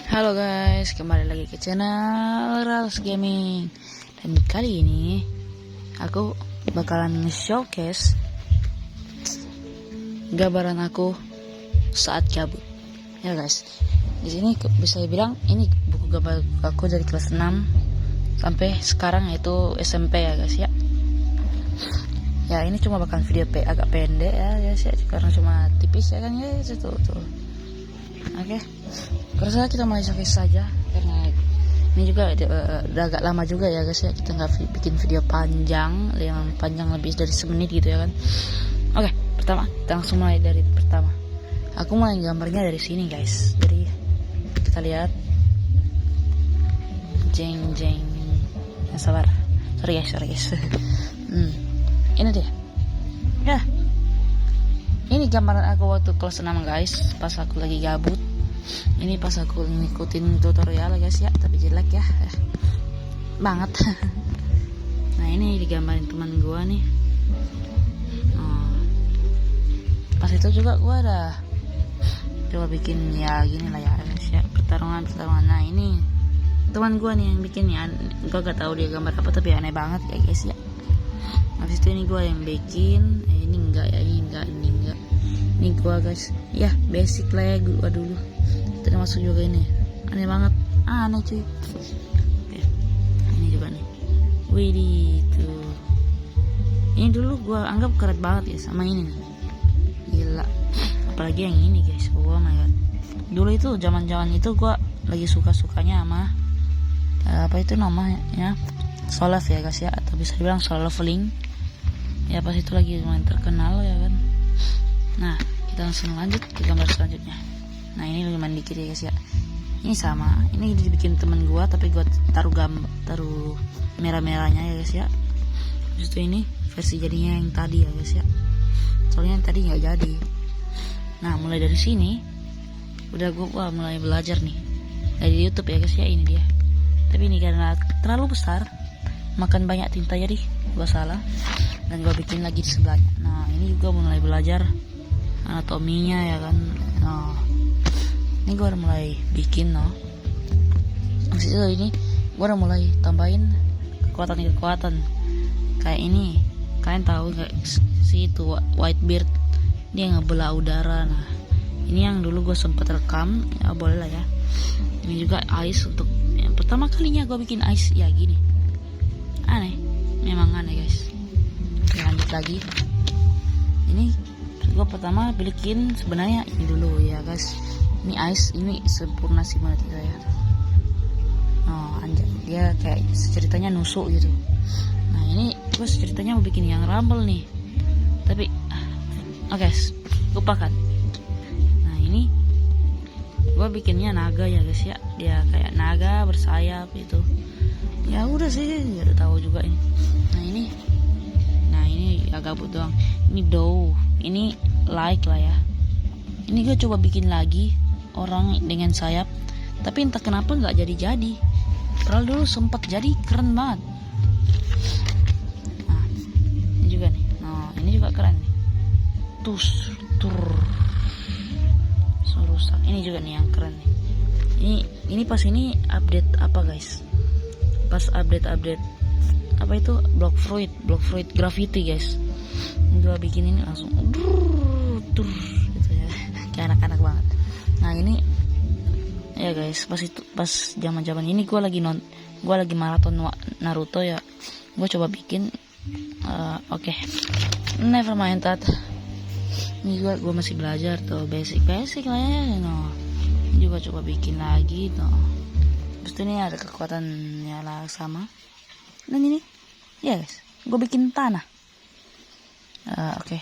Halo guys, kembali lagi ke channel Rals Gaming. Dan kali ini aku bakalan showcase gambaran aku saat gabut. Ya guys, di sini bisa dibilang ini buku gambar aku dari kelas 6 sampai sekarang, yaitu SMP ya guys ya. Ya ini cuma bakalan video agak pendek ya guys ya, karena cuma tipis ya kan ya, itu tuh. Oke, terus kita mulai showcase saja, karena ini juga udah agak lama juga ya guys ya, kita nggak bikin video panjang, yang panjang lebih dari semenit gitu ya kan. Oke, pertama kita langsung mulai dari pertama. Aku mulai gambarnya dari sini guys, jadi kita lihat. Jeng sabar, sorry guys. Ini dia ya, ini gambaran aku waktu kelas 6 guys, pas aku lagi gabut. Ini pas aku ngikutin tutorial guys ya, tapi jelek ya banget. Nah ini digambarin teman gua nih. Pas itu juga gua ada coba bikin ya gini lah ya guys ya, pertarungan. Nah ini teman gua nih yang bikin ya, gua gak tahu dia gambar apa, tapi aneh banget ya guys ya. Habis itu ini gua yang bikin, ini enggak ya, ini enggak. Ini gua guys ya, basic lah ya gua dulu, termasuk juga ini aneh banget, aneh cuy. Oke, ini juga nih, widih tuh, ini dulu gua anggap keren banget ya sama ini nih, gila. Apalagi yang ini guys, oh my god. Dulu itu zaman itu gua lagi sukanya sama apa itu namanya, Solaf ya guys ya, atau bisa dibilang solo leveling ya, pas itu lagi lumayan terkenal ya kan. Nah kita langsung lanjut ke gambar selanjutnya. Nah ini lumayan dikit ya guys ya, ini sama, ini dibikin temen gua, tapi gua taruh merah-merahnya ya guys ya. Terus itu ini versi jadinya yang tadi ya guys ya, soalnya yang tadi nggak jadi. Nah mulai dari sini udah gua mulai belajar nih dari YouTube ya guys ya. Ini dia, tapi ini karena terlalu besar, makan banyak tinta, jadi gua salah dan gua bikin lagi di sebelahnya. Nah ini juga mulai belajar anatominya ya kan. Nah ini gue udah mulai bikin habis itu ini gue udah mulai tambahin kekuatan kayak ini. Kalian tahu gak si itu Whitebeard, dia ngebelah udara. Nah ini yang dulu gue sempat rekam ya, boleh lah ya. Ini juga ice, untuk yang pertama kalinya gue bikin ice ya gini, aneh, memang aneh guys. Oke, lanjut lagi. Ini gue pertama bikin sebenarnya ini dulu ya guys, ini ice, ini sempurna sih menurut saya. Anjay, dia kayak ceritanya nusuk gitu. Nah ini gue ceritanya mau bikin yang rumble nih, tapi guys lupakan. Nah ini gue bikinnya naga ya guys ya, dia kayak naga bersayap itu ya, udah sih udah tahu juga ini. Nah ini agak gabut doang. Ini dow, ini like lah ya. Ini gue coba bikin lagi orang dengan sayap, tapi entah kenapa nggak jadi. Padahal dulu sempat jadi, keren banget. Nah ini juga nih, nah ini juga keren nih, rusak. Ini juga nih yang keren nih. Ini pas ini update apa guys, pas update apa itu, block fruit graffiti guys. Gue bikin ini langsung gitu ya, kayak anak-anak banget. Nah ini ya guys, pas zaman ini gue lagi maraton Naruto ya, gue coba bikin. Oke, never mind that. Ini gue masih belajar tuh, basic lah ya. Ini juga coba bikin lagi tuh. Terus ini ada kekuatan ya lah sama. Dan ini ya guys, gue bikin tanah. Oke,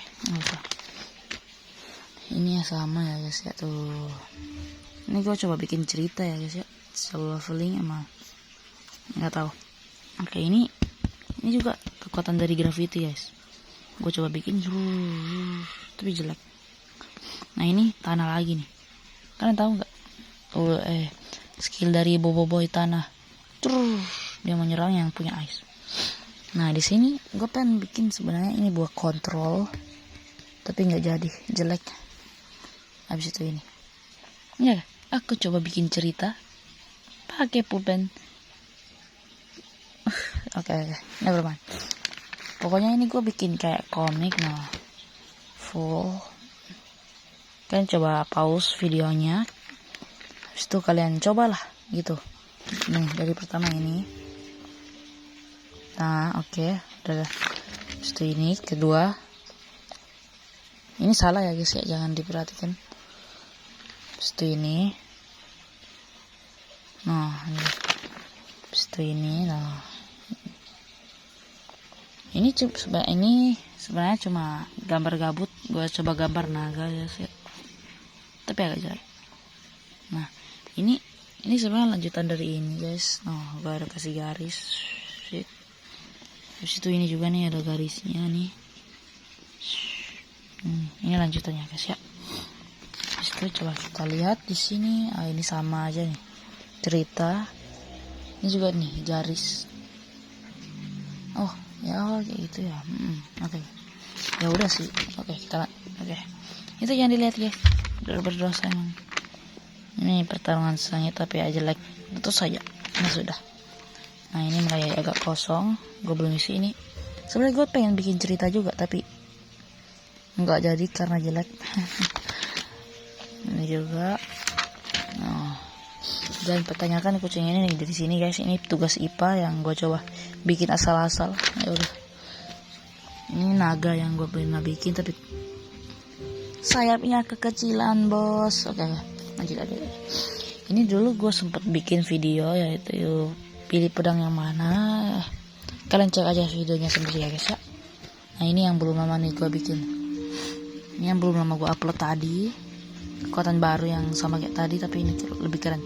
ini ya sama ya guys ya tuh. Ini gue coba bikin cerita ya guys ya, solo leveling sama nggak tahu. Oke, ini juga kekuatan dari graffiti guys. Gue coba bikin tapi jelek. Nah ini tanah lagi nih, kalian tahu nggak? Skill dari boboiboy tanah, dia menyerang yang punya ice. Nah di sini gue pengen bikin sebenarnya ini buat kontrol, tapi nggak jadi, jelek. Habis itu ini ya, aku coba bikin cerita pakai pulpen. Oke, never mind. Pokoknya ini gue bikin kayak komik, nah full. Kalian coba pause videonya, habis itu kalian cobalah gitu. Nih dari pertama ini. Nah oke, udah. Habis itu ini kedua. Ini salah ya guys ya, jangan diperhatikan. Habis itu ini. Nah ini. Habis itu ini. Nah ini sebenarnya cuma gambar gabut. Gue coba gambar naga ya sih, tapi agak jelek. Nah ini sebenarnya lanjutan dari ini guys. Nah gue ada kasih garis shit. Terus itu ini juga nih ada garisnya nih. Ini lanjutannya guys ya. Terus itu coba kita lihat di sini. Ini sama aja nih cerita. Ini juga nih garis. Oh ya kayak gitu ya. Oke. Ya udah sih. Oke. Itu jangan dilihat guys. Udah berdosa emang. Ini pertarungan sengit tapi aja like itu saja. Nah sudah. Nah ini mulai agak kosong. Gue belum isi ini. Sebenarnya gue pengen bikin cerita juga tapi nggak jadi karena jelek. Ini juga. Jangan pertanyakan kucing ini nih dari sini guys. Ini tugas IPA yang gue coba bikin asal-asal. Ya udah. Ini naga yang gue pernah bikin tapi sayapnya kekecilan bos. Oke, lanjut aja. Ini dulu gue sempat bikin video yaitu pilih pedang yang mana. Kalian cek aja videonya sendiri ya guys ya. Nah ini yang belum lama nih gue bikin. Ini yang belum lama gue upload tadi. Kekuatan baru yang sama kayak tadi tapi ini lebih keren.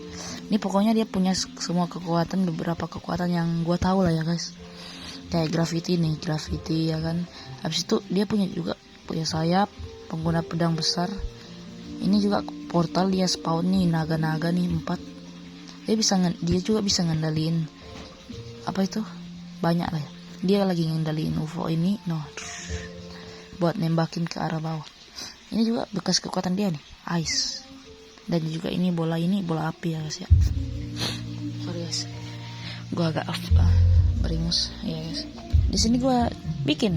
Ini pokoknya dia punya semua kekuatan, beberapa kekuatan yang gue tahu lah ya guys. Kayak gravity ya kan. Habis itu dia punya sayap, pengguna pedang besar. Ini juga portal, dia spawn nih naga-naga nih 4. Dia juga bisa ngendaliin apa itu? Banyak lah ya. Dia lagi ngendaliin UFO ini, buat nembakin ke arah bawah. Ini juga bekas kekuatan dia nih, ice. Dan juga ini bola api ya guys ya. Sorry guys, gue agak beringus ya guys. Di sini gue bikin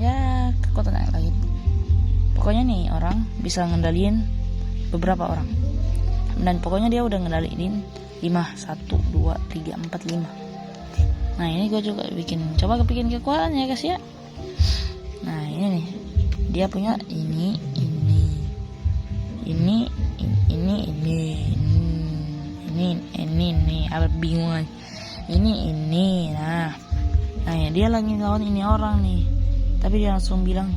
ya kekuatan yang lain. Pokoknya nih orang bisa ngendaliin beberapa orang. Dan pokoknya dia udah ngendaliin 5, 1, 2, 3, 4, 5. Nah ini gue juga coba bikin kekuatan ya guys ya. Nah ini nih, dia punya ini apa bingung aja. Ini nah ya dia lagi lawan ini orang nih, tapi dia langsung bilang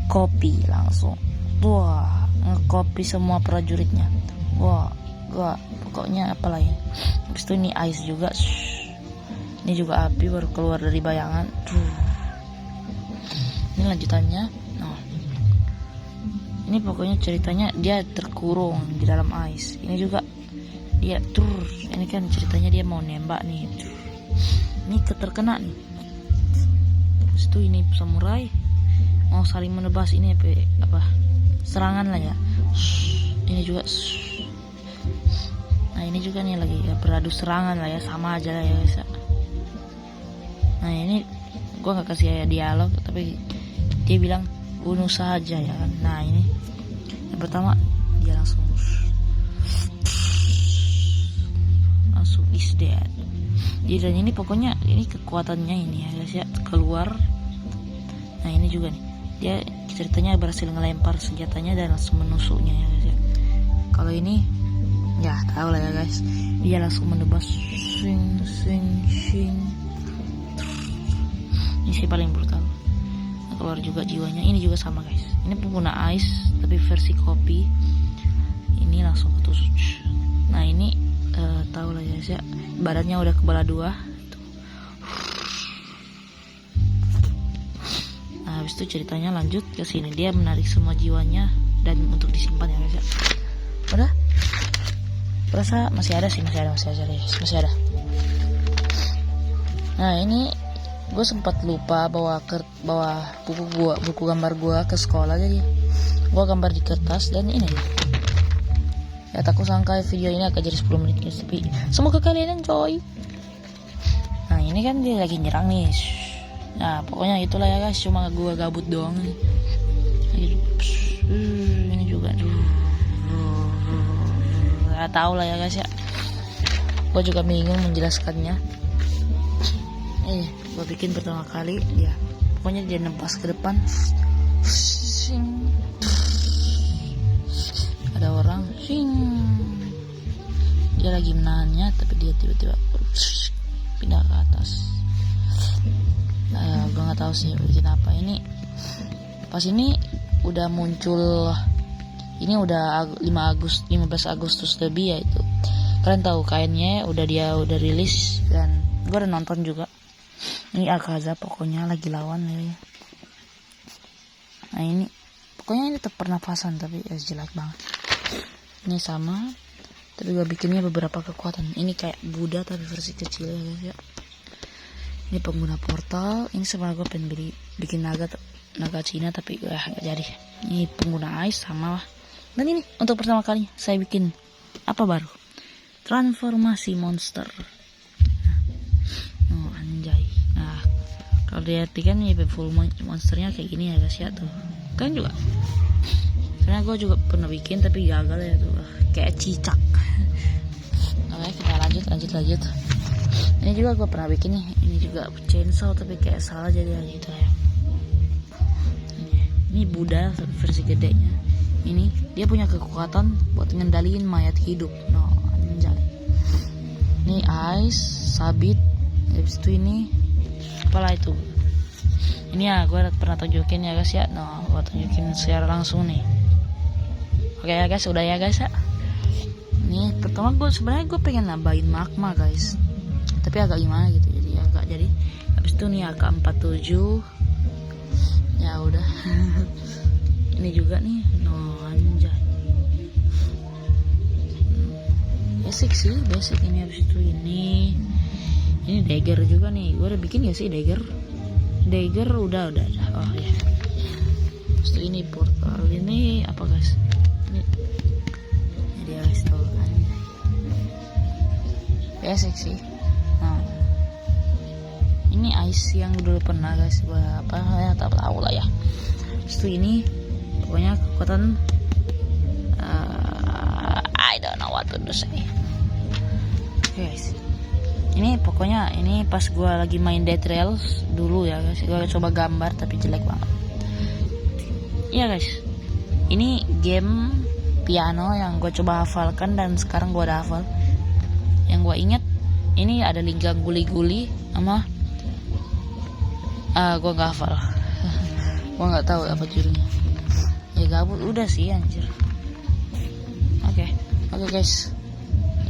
copy langsung. Wah, nge-copy semua prajuritnya. Wah, pokoknya apalah ya. Habis itu ini ice juga. Ini juga api baru keluar dari bayangan. Ini lanjutannya. Ini pokoknya ceritanya dia terkurung di dalam ice. Ini juga dia ini kan ceritanya dia mau nembak nih. Ini terkena nih. Terus itu ini samurai mau saling menebas ini apa serangan lah ya. Ini juga. Nah ini juga nih lagi ya, beradu serangan lah ya, sama aja lah ya guys. Nah ini gua nggak kasih dialog tapi dia bilang bunuh saja ya kan. Nah ini yang pertama dia langsung is dead. Dan ini pokoknya ini kekuatannya ini ya guys ya, keluar. Nah ini juga nih dia ceritanya berhasil ngelempar senjatanya dan langsung menusuknya ya guys ya. Kalau ini ya tahu lah ya guys, dia langsung menebas swing. Ini sih paling brutal. Keluar juga jiwanya. Ini juga sama guys, ini pengguna ice tapi versi kopi. Ini langsung ketusuk. Nah ini tahu lah ya, badannya udah kepala 2. Nah habis itu ceritanya lanjut ke sini, dia menarik semua jiwanya dan untuk disimpan ya guys ya. Udah berasa masih ada. Nah ini gue sempat lupa bawa buku gambar gue ke sekolah, jadi gue gambar di kertas dan ini Ya tak sangka video ini akan jadi 10 menit guys, tapi semoga kalian enjoy. Nah ini kan dia lagi nyerang nih. Nah pokoknya itulah ya guys, cuma gue gabut doang nih. Ini juga nggak tahu lah ya guys ya, gue juga bingung menjelaskannya. Gue bikin pertama kali ya, pokoknya dia nembas ke depan, ada orang, dia lagi menahannya, tapi dia tiba-tiba pindah ke atas. Gue nggak tahu sih bikin apa ini. Pas ini udah muncul, ini udah 15 Agustus lebih ya itu. Kalian tahu kainnya udah rilis dan gue udah nonton juga. Ini Akaza pokoknya lagi lawan ya. Nah ini pokoknya ini tetap pernafasan tapi jelek banget. Ini sama, tapi gue bikinnya beberapa kekuatan. Ini kayak Buddha tapi versi kecil ya guys ya. Ini pengguna portal. Ini sebenarnya gue pengen bikin naga Cina tapi gak jadi. Ini pengguna ice sama lah. Dan ini untuk pertama kali saya bikin apa baru? Transformasi monster. Nah, anjay. Nah, kalau diartikan ya full monsternya kayak gini ya guys ya tuh. Kan juga. Karena gue juga pernah bikin tapi gagal ya tuh, kayak cicak. Oke, kita lanjut. Ini juga gue pernah bikin nih. Ini juga chainsaw tapi kayak salah jadi aja gitu ya. Ini Buddha versi gedenya. Ini dia punya kekuatan buat ngendaliin mayat hidup. No, anjay. Ini ice, sabit. Habis itu ini apalah itu. Ini ya gue pernah tunjukin ya guys ya. No, gue tunjukin secara langsung nih. Oke ya guys, udah ya guys ya. Ini pertama sebenarnya gue pengen nambahin magma guys, tapi agak gimana gitu, jadi agak jadi. Habis itu nih AK-47. Ya udah. Ini juga nih, no anjay. Basic sih, basic ini. Habis itu ini dagger juga nih. Gue udah bikin ya sih dagger udah. Oh ya. Terus ini portal ini apa guys? Ini dia guys tuh kan. Basic sih. Nah, ini ice yang dulu pernah guys gue apa ya tak tahu lah ya. Terus ini pokoknya kekuatan I don't know what to say. Guys, ini pokoknya ini pas gue lagi main Dead Trails dulu ya guys, gue coba gambar tapi jelek banget. Iya guys, ini game piano yang gue coba hafalkan dan sekarang gue udah hafal. Yang gue inget ini ada linggang guli-guli sama gue gak hafal. Gue gak tahu apa judulnya. Ya gabut udah sih anjir. Oke guys.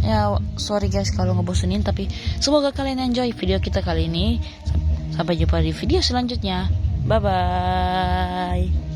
Ya sorry guys kalau ngebosenin, tapi semoga kalian enjoy video kita kali ini. Sampai jumpa di video selanjutnya. Bye bye.